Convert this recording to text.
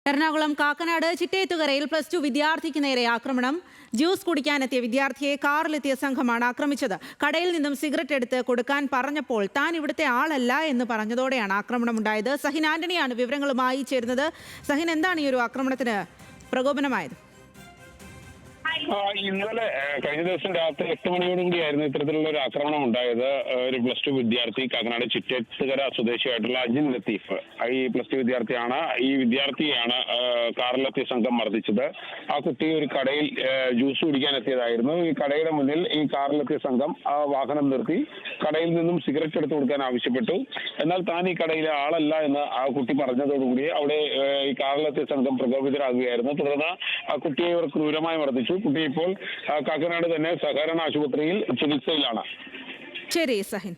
എറണാകുളം കാക്കനാട് ചിറ്റേത്തുകരയിൽ +2 വിദ്യാർത്ഥിക്ക് നേരെ ആക്രമണം. ജ്യൂസ് കുടിക്കാനെത്തിയ വിദ്യാർത്ഥിയെ കാറിലെത്തിയ സംഘമാണ് ആക്രമിച്ചത്. കടയിൽ നിന്നും സിഗരറ്റ് എടുത്ത് കൊടുക്കാൻ പറഞ്ഞപ്പോൾ താൻ ഇവിടുത്തെ ആളല്ല എന്ന് പറഞ്ഞതോടെയാണ് ആക്രമണമുണ്ടായത്. സഹിൻ ആന്റണിയാണ് വിവരങ്ങളുമായി ചേരുന്നത്. സഹിൻ, എന്താണ് ഈ ഒരു ആക്രമണത്തിന് പ്രകോപനമായത്? ഇന്നലെ കഴിഞ്ഞ ദിവസം രാത്രി 8 മണിയോടുകൂടിയായിരുന്നു ഇത്തരത്തിലുള്ള ഒരു ആക്രമണം ഉണ്ടായത്. ഒരു +2 വിദ്യാർത്ഥി കാക്കനാട് ചിറ്റേത്തുകര സ്വദേശിയായിട്ടുള്ള അജിൻ ലത്തീഫ്, ഈ +2 വിദ്യാർത്ഥിയാണ്. ഈ വിദ്യാർത്ഥിയെയാണ് കാറിലെത്തിയ സംഘം മർദ്ദിച്ചത്. ആ കുട്ടി ഒരു കടയിൽ ജ്യൂസ് കുടിക്കാൻ എത്തിയതായിരുന്നു. ഈ കടയുടെ മുന്നിൽ ഈ കാറിലെത്തിയ സംഘം വാഹനം നിർത്തി കടയിൽ നിന്നും സിഗരറ്റ് എടുത്തു കൊടുക്കാൻ ആവശ്യപ്പെട്ടു. എന്നാൽ താൻ ഈ കടയിലെ ആളല്ല എന്ന് ആ കുട്ടി പറഞ്ഞതോടുകൂടി അവിടെ ഈ കാറിലെത്തിയ സംഘം പ്രകോപിതരാകുകയായിരുന്നു. തുടർന്ന് ആ കുട്ടിയെ ഇവർ ക്രൂരമായി മർദ്ദിച്ചു. കുട്ടി ഇപ്പോൾ കാക്കനാട് തന്നെ സഹകരണ ആശുപത്രിയിൽ ചികിത്സയിലാണ്. ശരി സഹിൻ.